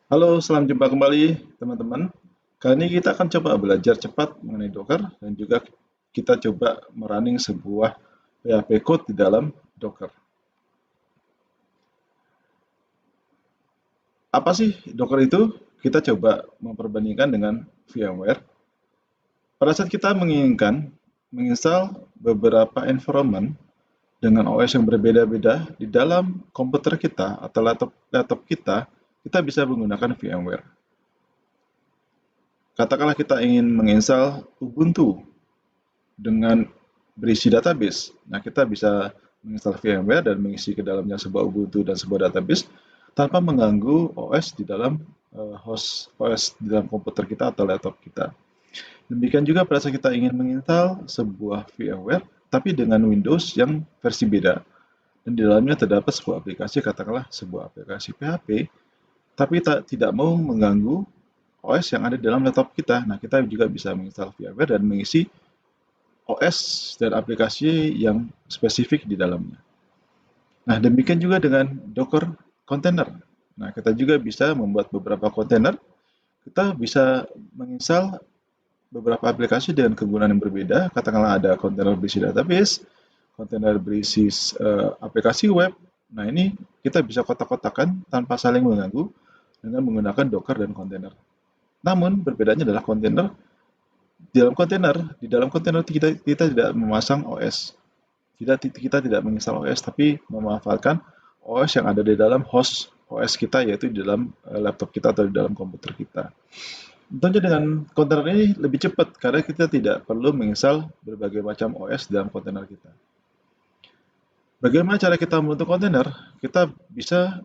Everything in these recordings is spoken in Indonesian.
Halo, selamat jumpa kembali teman-teman. Kali ini kita akan coba belajar cepat mengenai Docker dan juga kita coba merunning sebuah PHP code di dalam Docker. Apa sih Docker itu? Kita coba memperbandingkan dengan VMware. Pada saat kita menginginkan menginstal beberapa environment dengan OS yang berbeda-beda di dalam komputer kita atau laptop kita bisa menggunakan VMware. Katakanlah kita ingin menginstal Ubuntu dengan berisi database. Nah, kita bisa menginstal VMware dan mengisi ke dalamnya sebuah Ubuntu dan sebuah database tanpa mengganggu OS di dalam host OS di dalam komputer kita atau laptop kita. Demikian juga pada saat kita ingin menginstal sebuah VMware tapi dengan Windows yang versi beda dan di dalamnya terdapat sebuah aplikasi, katakanlah sebuah aplikasi PHP, tapi tidak mau mengganggu OS yang ada di dalam laptop kita. Nah, kita juga bisa menginstal VMware dan mengisi OS dan aplikasi yang spesifik di dalamnya. Nah, demikian juga dengan Docker Container. Nah, kita juga bisa membuat beberapa kontainer. Kita bisa menginstal beberapa aplikasi dengan kegunaan yang berbeda. Katakanlah ada kontainer berisi database, kontainer berisi aplikasi web. Nah, ini kita bisa kotak-kotakan tanpa saling mengganggu dengan menggunakan Docker dan kontainer. Namun, perbedaannya adalah di dalam kontainer kita tidak memasang OS. Kita tidak menginstal OS, tapi memanfaatkan OS yang ada di dalam host OS kita, yaitu di dalam laptop kita atau di dalam komputer kita. Tentunya dengan kontainer ini lebih cepat, karena kita tidak perlu menginstal berbagai macam OS dalam kontainer kita. Bagaimana cara kita membentuk kontainer? Kita bisa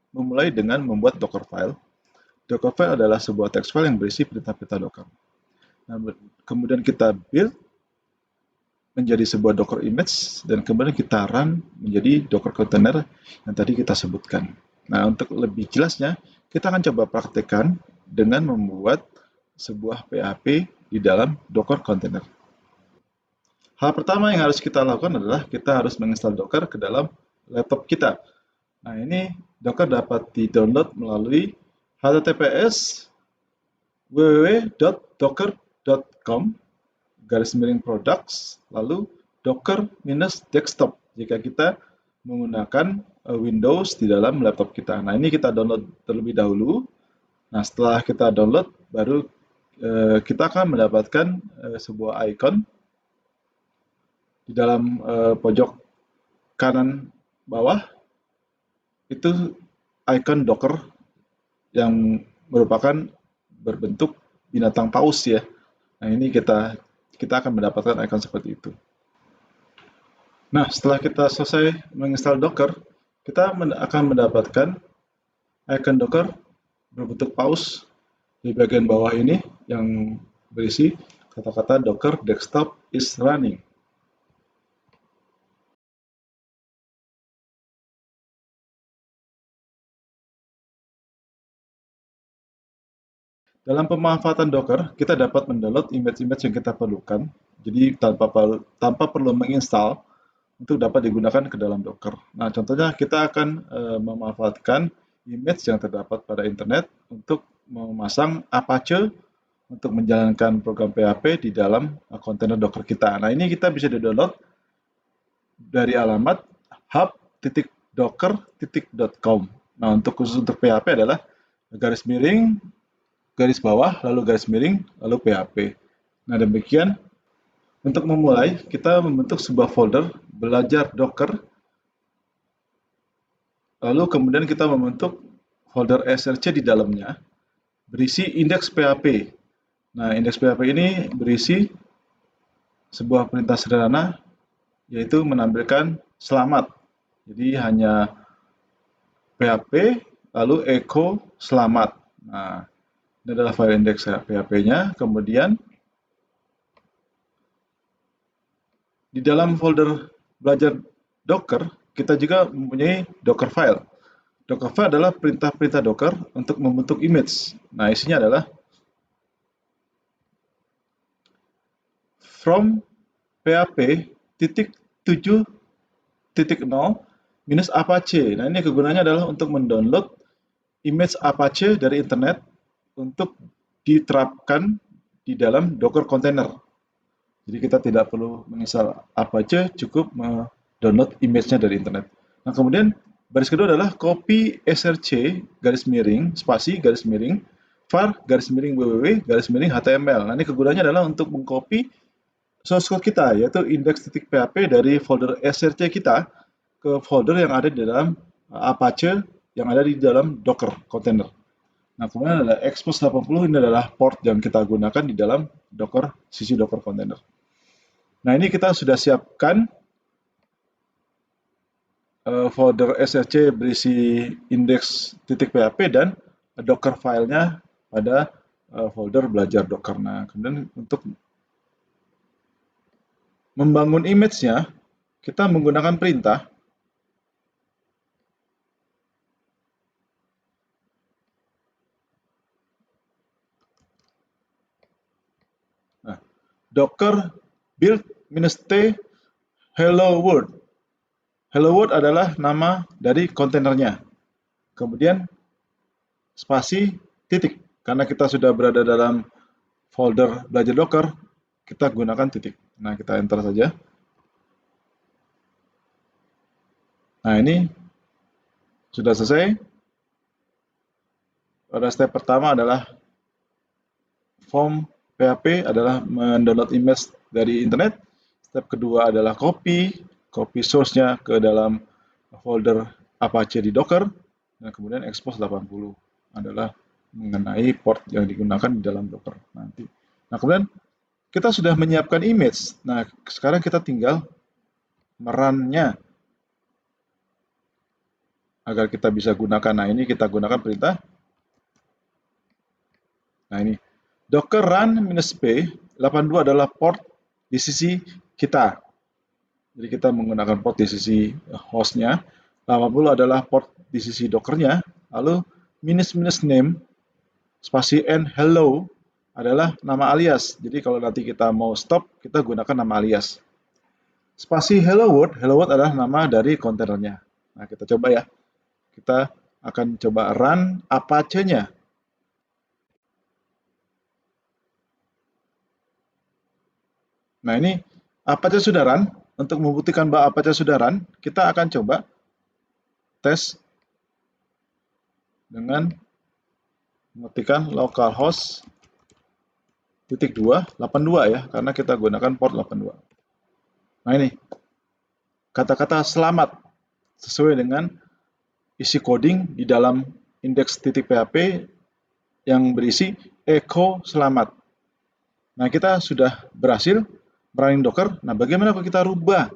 memulai dengan membuat Dockerfile. Dockerfile adalah sebuah text file yang berisi perintah-perintah Docker. Nah, kemudian kita build menjadi sebuah Docker image dan kemudian kita run menjadi Docker container yang tadi kita sebutkan. Nah, untuk lebih jelasnya, kita akan coba praktekkan dengan membuat sebuah PHP di dalam Docker container. Hal pertama yang harus kita lakukan adalah kita harus menginstal Docker ke dalam laptop kita. Nah, ini Docker dapat di-download melalui https www.docker.com /products lalu docker minus desktop jika kita menggunakan Windows di dalam laptop kita. Nah, ini kita download terlebih dahulu. Nah, setelah kita download baru kita akan mendapatkan sebuah icon di dalam pojok kanan bawah, itu icon Docker yang merupakan berbentuk binatang paus ya. Nah, ini kita akan mendapatkan icon seperti itu. Nah, setelah kita selesai menginstal Docker, kita akan mendapatkan icon Docker berbentuk paus di bagian bawah ini yang berisi kata-kata Docker desktop is running. Dalam pemanfaatan Docker, kita dapat mendownload image-image yang kita perlukan, jadi tanpa perlu menginstal untuk dapat digunakan ke dalam Docker. Nah, contohnya kita akan memanfaatkan image yang terdapat pada internet untuk memasang Apache untuk menjalankan program PHP di dalam kontainer Docker kita. Nah, ini kita bisa di-download dari alamat hub.docker.com. Nah, khusus untuk PHP adalah garis miring, garis bawah, lalu garis miring, lalu PHP. Nah, demikian. Untuk memulai, kita membentuk sebuah folder belajar Docker, lalu kemudian kita membentuk folder src di dalamnya, berisi indeks PHP. Nah, indeks PHP ini berisi sebuah perintah sederhana, yaitu menampilkan selamat. Jadi hanya PHP, lalu echo selamat. Nah, ini adalah file indeks PHP-nya. Kemudian di dalam folder belajar Docker, kita juga mempunyai Dockerfile. Dockerfile adalah perintah-perintah Docker untuk membentuk image. Nah, isinya adalah from PHP titik 7.0 minus Apache. Nah, ini kegunaannya adalah untuk mendownload image Apache dari internet untuk diterapkan di dalam Docker container. Jadi kita tidak perlu menginstal Apache, cukup download image-nya dari internet. Nah, kemudian baris kedua adalah copy src garis miring spasi garis miring var garis miring www garis miring html. Nah, ini kegunaannya adalah untuk mengcopy source code kita, yaitu index.php dari folder src kita ke folder yang ada di dalam Apache yang ada di dalam Docker container. Nah, kemudian ada expose 80, ini adalah port yang kita gunakan di dalam Docker, sisi Docker container. Nah, ini kita sudah siapkan folder src berisi index.php dan Docker filenya pada folder belajar Docker. Nah, kemudian untuk membangun image-nya, kita menggunakan perintah. Nah, Docker build -t hello world. Hello world adalah nama dari kontainernya. Kemudian spasi titik. Karena kita sudah berada dalam folder belajar Docker, kita gunakan titik. Nah, kita enter saja. Nah, ini sudah selesai. Pada step pertama adalah form PHP adalah mendownload image dari internet. Step kedua adalah copy source-nya ke dalam folder Apache di Docker. Dan kemudian expose 80 adalah mengenai port yang digunakan di dalam Docker nanti. Nah, kemudian kita sudah menyiapkan image. Nah, sekarang kita tinggal merun-nya agar kita bisa gunakan. Nah, ini kita gunakan perintah. Nah, ini docker run -p 82 adalah port di sisi kita. Jadi kita menggunakan port di sisi hostnya. 80 adalah port di sisi dockernya. Lalu -name spasi n hello adalah nama alias. Jadi kalau nanti kita mau stop, kita gunakan nama alias. Spasi hello world adalah nama dari kontainernya. Nah, kita coba ya. Kita akan coba run Apache-nya. Nah, ini Apache sudah run. Untuk membuktikan bahwa Apache sudah run, kita akan coba tes dengan mengetikkan localhost /2 82 ya, karena kita gunakan port 82. Nah, ini kata-kata selamat sesuai dengan isi coding di dalam index.php yang berisi echo selamat. Nah, kita sudah berhasil running Docker. Nah, bagaimana kalau kita rubah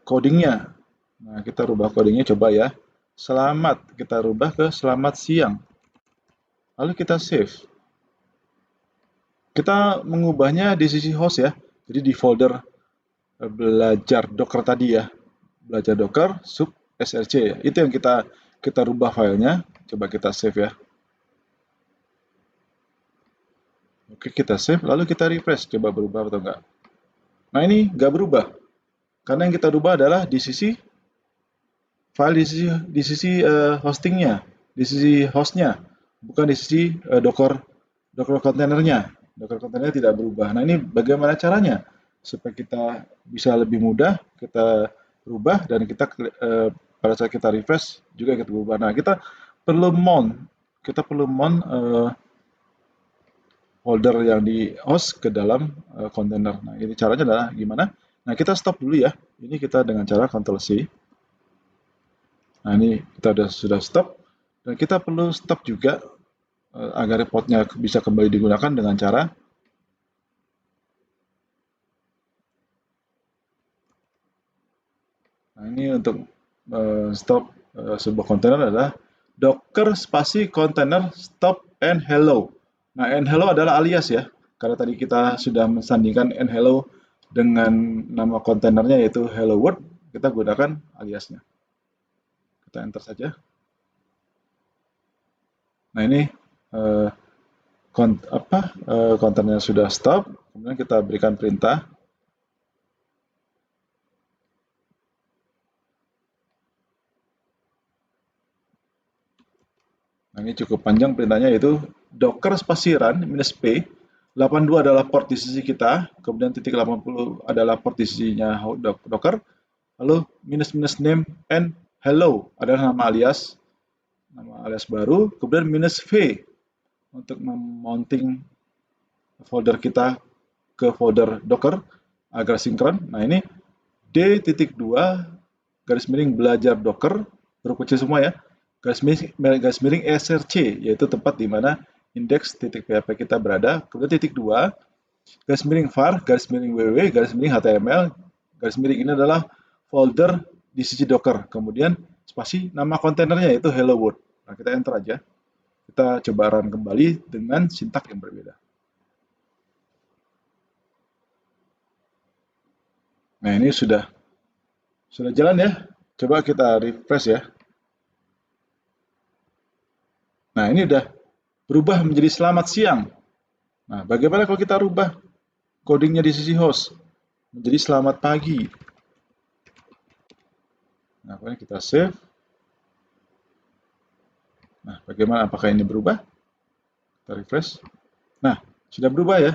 codingnya? Nah, kita rubah codingnya coba ya. Selamat, kita rubah ke selamat siang. Lalu kita save. Kita mengubahnya di sisi host ya. Jadi di folder belajar Docker tadi ya. Belajar Docker sub src ya. Itu yang kita rubah filenya. Coba kita save ya. Oke, kita save, lalu kita refresh, coba berubah atau enggak. Nah, ini enggak berubah. Karena yang kita rubah adalah di sisi file di sisi hostingnya, di sisi hostnya, bukan di sisi Docker kontainernya. Docker kontainernya tidak berubah. Nah, ini bagaimana caranya supaya kita bisa lebih mudah kita rubah dan kita pada saat kita refresh juga kita berubah. Nah, kita perlu mount folder yang di host ke dalam kontainer. Nah, ini caranya adalah gimana? Nah, kita stop dulu ya. Ini kita dengan cara Ctrl+C. Nah, ini kita sudah stop. Dan kita perlu stop juga agar portnya bisa kembali digunakan dengan cara nah, ini untuk stop sebuah kontainer adalah docker spasi container stop and hello. Nah, and hello adalah alias ya. Karena tadi kita sudah mensandingkan and hello dengan nama kontainernya yaitu hello world, kita gunakan aliasnya. Kita enter saja. Nah, ini kontainernya sudah stop, kemudian kita berikan perintah. Nah, ini cukup panjang perintahnya, yaitu docker spasi run -p, 82 adalah port di sisi kita, kemudian titik 80 adalah port di sisinya docker, lalu -name and hello adalah nama alias baru, kemudian -v untuk memounting folder kita ke folder docker agar sinkron. Nah, ini D.2 garis miring belajar docker, huruf kecil semua ya, garis miring src, yaitu tempat di mana indeks .php kita berada, kemudian .2 garis miring var, garis miring www, garis miring html, garis miring ini adalah folder di sisi docker, kemudian spasi nama kontainernya yaitu hello world. Nah, kita enter aja. Kita coba run kembali dengan sintak yang berbeda. Nah, ini sudah jalan ya. Coba kita refresh ya. Nah, ini udah berubah menjadi selamat siang. Nah, bagaimana kalau kita rubah codingnya di sisi host menjadi selamat pagi? Nah, kemudian kita save. Nah, bagaimana, apakah ini berubah? Kita refresh. Nah, sudah berubah ya.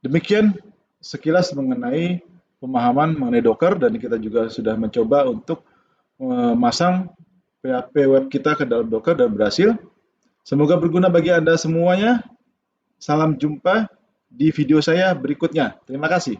Demikian sekilas mengenai pemahaman mengenai Docker, dan kita juga sudah mencoba untuk memasang PHP web kita ke dalam Docker dan berhasil. Semoga berguna bagi Anda semuanya. Salam jumpa di video saya berikutnya. Terima kasih.